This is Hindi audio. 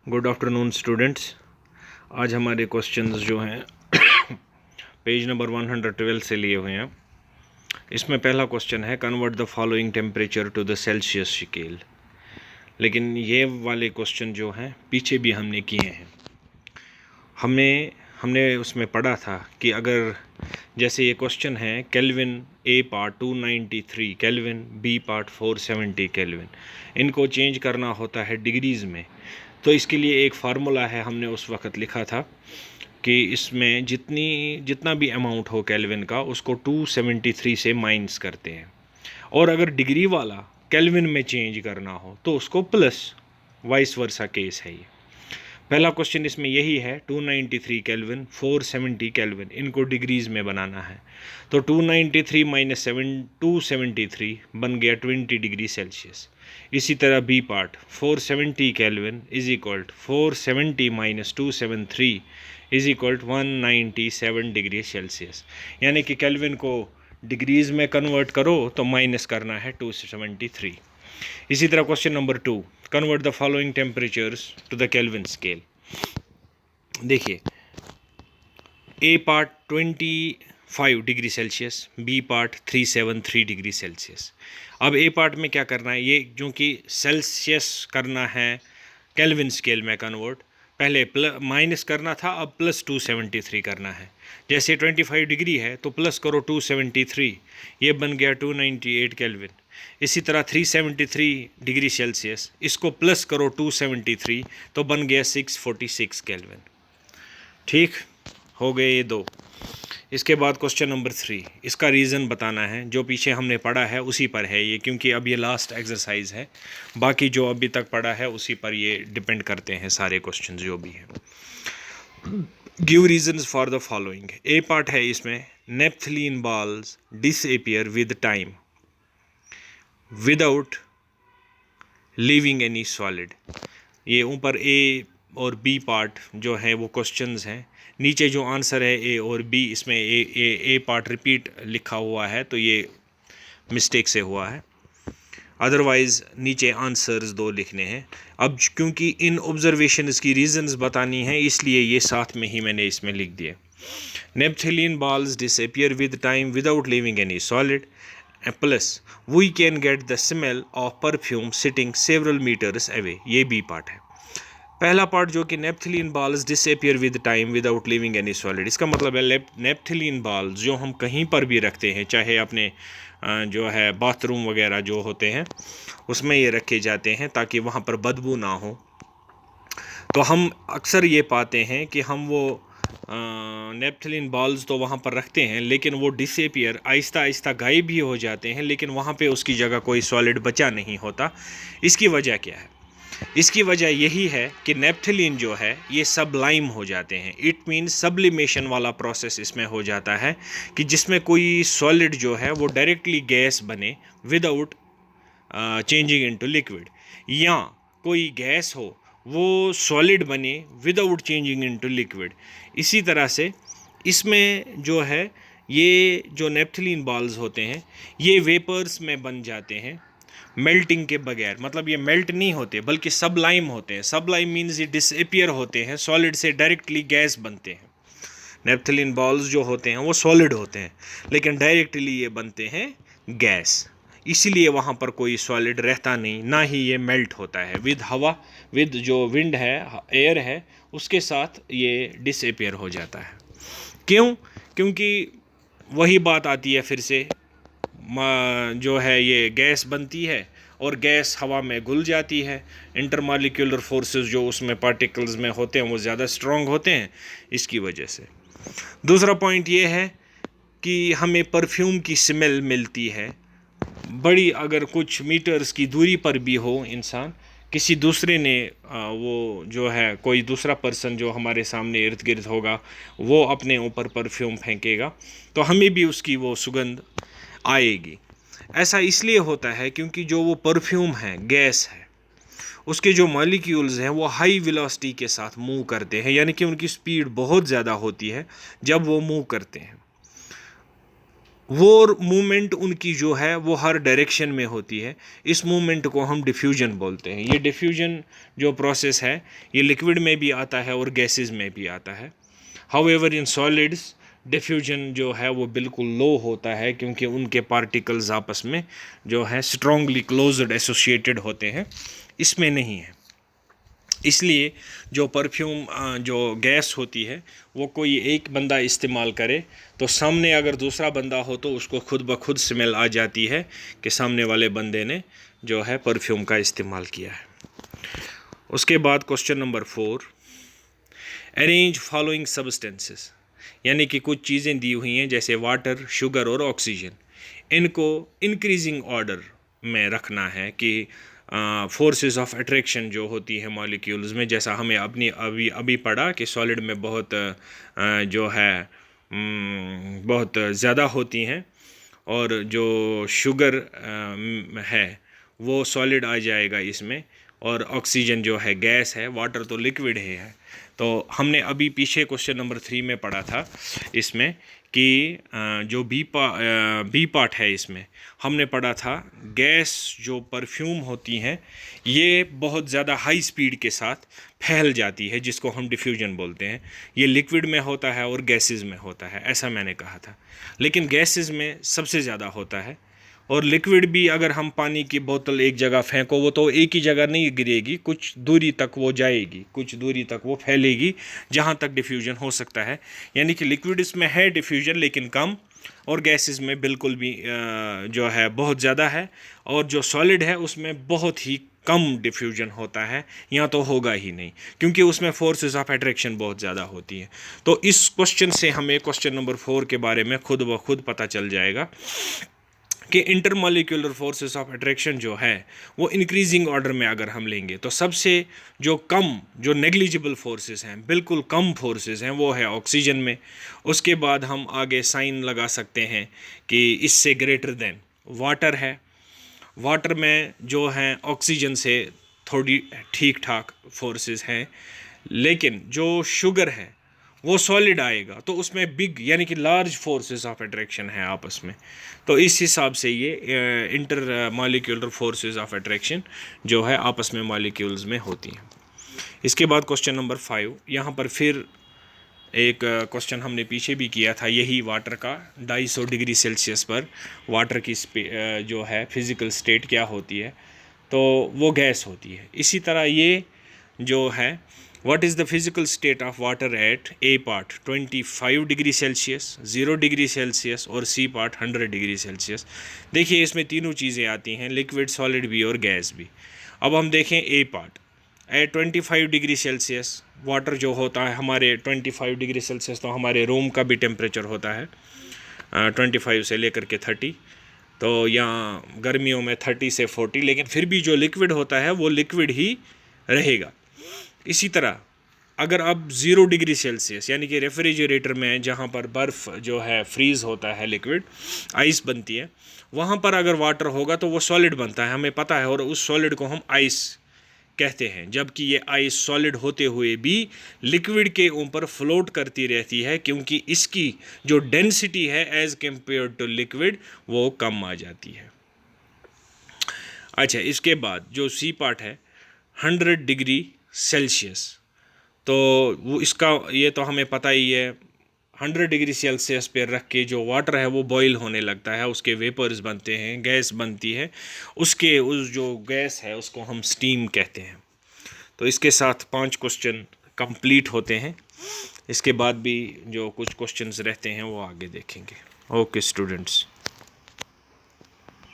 Good afternoon students. आज हमारे क्वेश्चंस जो हैं पेज नंबर 112 से लिए हुए हैं। इसमें पहला क्वेश्चन है convert the following temperature to the celsius scale. लेकिन ये वाले क्वेश्चन जो हैं पीछे भी हमने किए हैं। हमने उसमें पढ़ा था कि अगर जैसे ये क्वेश्चन है kelvin A part 293 kelvin, B part 470 kelvin, इनको चेंज करना होता है डिग्रीज़ में। तो इसके लिए एक फार्मूला है, हमने उस वक़्त लिखा था कि इसमें जितना भी अमाउंट हो केल्विन का उसको 273 से माइनस करते हैं, और अगर डिग्री वाला केल्विन में चेंज करना हो तो उसको प्लस, वाइस वर्सा केस है ये। पहला क्वेश्चन इसमें यही है 293 केल्विन 470 केल्विन, इनको डिग्रीज़ में बनाना है। तो 293 माइनस 273 बन गया 20 डिग्री सेल्सियस। इसी तरह B part 470 kelvin is equal 470 minus 273 is equal 197 degree celsius. यानी कि केल्विन को डिग्रीज़ में कन्वर्ट करो तो माइनस करना है 273। इसी तरह question number 2, convert the following temperatures to the kelvin scale. देखिए, A part 25 degree Celsius, B part 373 degree Celsius. अब ए पार्ट में क्या करना है, ये जो कि सेल्सियस करना है केल्विन स्केल में कन्वर्ट, पहले माइनस करना था, अब प्लस 273 करना है। जैसे 25 डिग्री है तो प्लस करो 273, ये बन गया 298 केल्विन। इसी तरह 373 डिग्री सेल्सियस, इसको प्लस करो 273 तो बन गया 646 केल्विन। ठीक हो गए ये दो। इसके बाद क्वेश्चन नंबर 3, इसका रीज़न बताना है। जो पीछे हमने पढ़ा है उसी पर है ये, क्योंकि अब ये लास्ट एक्सरसाइज है। बाकी जो अभी तक पढ़ा है उसी पर ये डिपेंड करते हैं सारे क्वेश्चन जो भी हैं। Give reasons for the following. A part है इसमें naphthalene balls disappear with time without leaving any solid. ये ऊपर ए और बी पार्ट जो है वो क्वेश्चंस हैं। नीचे जो आंसर है ए और बी, इसमें ए पार्ट रिपीट लिखा हुआ है तो ये मिस्टेक से हुआ है, अदरवाइज़ नीचे आंसर्स दो लिखने हैं। अब क्योंकि इन ऑब्जर्वेशंस की रीजंस बतानी है इसलिए ये साथ में ही मैंने इसमें लिख दिए। Naphthalene balls disappear with time without leaving any solid, plus we can get the smell of perfume sitting several metres away. ये बी पार्ट है। पहला पार्ट जो कि naphthalene balls disappear with time without leaving any solid, इसका मतलब है नेप्थलीन बॉल्स जो हम कहीं पर भी रखते हैं, चाहे अपने जो है बाथरूम वगैरह जो होते हैं उसमें ये रखे जाते हैं ताकि वहाँ पर बदबू ना हो। तो हम अक्सर ये पाते हैं कि हम वो नेप्थलीन बॉल्स तो वहाँ पर रखते हैं लेकिन वो डिसअपियर आहिस्ता आहिस्ता गायब भी हो जाते हैं, लेकिन वहाँ पे उसकी जगह कोई सॉलिड बचा नहीं होता। इसकी वजह क्या है? इसकी वजह यही है कि नेप्थलीन जो है ये सबलाइम हो जाते हैं। इट मीन्स सब्लिमेशन वाला प्रोसेस इसमें हो जाता है कि जिसमें कोई सॉलिड जो है वो डायरेक्टली गैस बने विदाउट चेंजिंग इनटू लिक्विड, या कोई गैस हो वो सॉलिड बने विदाउट चेंजिंग इनटू लिक्विड। इसी तरह से इसमें जो है ये जो नेप्थलीन बॉल्स होते हैं ये वेपर्स में बन जाते हैं मेल्टिंग के बगैर। मतलब ये मेल्ट नहीं होते बल्कि सबलाइम होते हैं। सबलाइम मीन्स ये डिसअपियर होते हैं, सॉलिड से डायरेक्टली गैस बनते हैं। नेप्थलीन बॉल्स जो होते हैं वो सॉलिड होते हैं लेकिन डायरेक्टली ये बनते हैं गैस, इसीलिए वहाँ पर कोई सॉलिड रहता नहीं, ना ही ये मेल्ट होता है। विद हवा, विद जो विंड है, एयर है, उसके साथ ये डिसअपियर हो जाता है। क्यों? क्योंकि वही बात आती है फिर से, जो है ये गैस बनती है और गैस हवा में घुल जाती है। इंटरमॉलिक्यूलर फोर्सेस जो उसमें पार्टिकल्स में होते हैं वो ज़्यादा स्ट्रॉन्ग होते हैं, इसकी वजह से। दूसरा पॉइंट ये है कि हमें परफ्यूम की स्मेल मिलती है बड़ी, अगर कुछ मीटर्स की दूरी पर भी हो इंसान, किसी दूसरे ने वो जो है कोई दूसरा पर्सन जो हमारे सामने इर्द गिर्द होगा वो अपने ऊपर परफ्यूम फेंकेगा तो हमें भी उसकी वो सुगंध आएगी। ऐसा इसलिए होता है क्योंकि जो वो परफ्यूम है, गैस है, उसके जो मॉलिक्यूल्स हैं वो हाई वेलोसिटी के साथ मूव करते हैं, यानी कि उनकी स्पीड बहुत ज़्यादा होती है जब वो मूव करते हैं। वो मूवमेंट उनकी जो है वो हर डायरेक्शन में होती है। इस मूवमेंट को हम डिफ्यूजन बोलते हैं। ये डिफ्यूजन जो प्रोसेस है ये लिक्विड में भी आता है और गैसेस में भी आता है। हाउएवर इन सॉलिड्स डिफ्यूजन जो है वो बिल्कुल लो होता है, क्योंकि उनके पार्टिकल्स आपस में जो है स्ट्रॉन्गली क्लोज्ड एसोसिएटेड होते हैं, इसमें नहीं है। इसलिए जो परफ्यूम जो गैस होती है वो कोई एक बंदा इस्तेमाल करे तो सामने अगर दूसरा बंदा हो तो उसको खुद ब खुद स्मेल आ जाती है कि सामने वाले बंदे ने जो है परफ्यूम का इस्तेमाल किया है। उसके बाद question number 4, arrange following substances, यानी कि कुछ चीज़ें दी हुई हैं जैसे वाटर, शुगर और ऑक्सीजन, इनको इंक्रीजिंग ऑर्डर में रखना है कि फोर्सेस ऑफ अट्रैक्शन जो होती है मॉलिक्यूल्स में, जैसा हमें अभी पढ़ा कि सॉलिड में बहुत जो है बहुत ज़्यादा होती हैं, और जो शुगर है वो सॉलिड आ जाएगा इसमें, और ऑक्सीजन जो है गैस है, वाटर तो लिक्विड है। तो हमने अभी पीछे क्वेश्चन नंबर 3 में पढ़ा था इसमें कि जो बी पार्ट है इसमें हमने पढ़ा था गैस जो परफ्यूम होती हैं ये बहुत ज़्यादा हाई स्पीड के साथ फैल जाती है, जिसको हम डिफ्यूजन बोलते हैं। ये लिक्विड में होता है और गैसेस में होता है, ऐसा मैंने कहा था। लेकिन गैसेस में सबसे ज़्यादा होता है, और लिक्विड भी अगर हम पानी की बोतल एक जगह फेंको वो तो एक ही जगह नहीं गिरेगी, कुछ दूरी तक वो जाएगी, कुछ दूरी तक वो फैलेगी जहाँ तक डिफ्यूजन हो सकता है। यानी कि लिक्विड इसमें है डिफ्यूजन लेकिन कम, और गैसेस में बिल्कुल भी जो है बहुत ज़्यादा है, और जो सॉलिड है उसमें बहुत ही कम डिफ्यूजन होता है, यहाँ तो होगा ही नहीं क्योंकि उसमें फोर्सेस ऑफ अट्रैक्शन बहुत ज़्यादा होती है। तो इस क्वेश्चन से हमें क्वेश्चन नंबर 4 के बारे में खुद ब खुद पता चल जाएगा कि इंटरमॉलिक्यूलर फोर्सेस ऑफ अट्रैक्शन जो है वो इंक्रीजिंग ऑर्डर में अगर हम लेंगे तो सबसे जो कम, जो नेग्लिजिबल फोर्सेस हैं, बिल्कुल कम फोर्सेस हैं, वो है ऑक्सीजन में। उसके बाद हम आगे साइन लगा सकते हैं कि इससे ग्रेटर देन वाटर है। वाटर में जो हैं ऑक्सीजन से थोड़ी ठीक ठाक फोर्सेस हैं, लेकिन जो शुगर है वो सॉलिड आएगा तो उसमें बिग यानी कि लार्ज फोर्सेस ऑफ अट्रैक्शन है आपस में। तो इस हिसाब से ये inter molecular forces of attraction जो है आपस में मॉलिक्यूल्स में होती हैं। इसके बाद क्वेश्चन नंबर 5, यहाँ पर फिर एक क्वेश्चन हमने पीछे भी किया था, यही वाटर का 250 डिग्री सेल्सियस पर वाटर की जो है फिज़िकल स्टेट क्या होती है, तो वो गैस होती है। इसी तरह ये जो है what is the physical state of water at A part 25 degree Celsius, 0 degree Celsius और सी पार्ट 100 डिग्री सेल्सियस। देखिए इसमें तीनों चीज़ें आती हैं, लिक्विड, सॉलिड भी और गैस भी। अब हम देखें A part at 25 degree Celsius, water जो होता है हमारे 25 डिग्री सेल्सियस तो हमारे रूम का भी टेम्परेचर होता है 25 से लेकर के 30, तो यहाँ गर्मियों में 30 से 40, लेकिन फिर भी जो लिक्विड होता है वो लिक्विड ही रहेगा। इसी तरह अगर अब 0 डिग्री सेल्सियस यानी कि रेफ्रिजरेटर में जहाँ पर बर्फ़ जो है फ्रीज़ होता है, लिक्विड आइस बनती है, वहाँ पर अगर वाटर होगा तो वो सॉलिड बनता है, हमें पता है, और उस सॉलिड को हम आइस कहते हैं। जबकि ये आइस सॉलिड होते हुए भी लिक्विड के ऊपर फ्लोट करती रहती है, क्योंकि इसकी जो डेंसिटी है एज़ कम्पेयर टू लिक्विड वो कम आ जाती है। अच्छा, इसके बाद जो सी पार्ट है 100 डिग्री सेल्सियस, तो वो इसका ये तो हमें पता ही है, 100 डिग्री सेल्सियस पे रख के जो वाटर है वो बॉईल होने लगता है, उसके वेपर्स बनते हैं, गैस बनती है, उसके उस जो गैस है उसको हम स्टीम कहते हैं। तो इसके साथ 5 क्वेश्चन कंप्लीट होते हैं। इसके बाद भी जो कुछ क्वेश्चंस रहते हैं वो आगे देखेंगे। Okay students.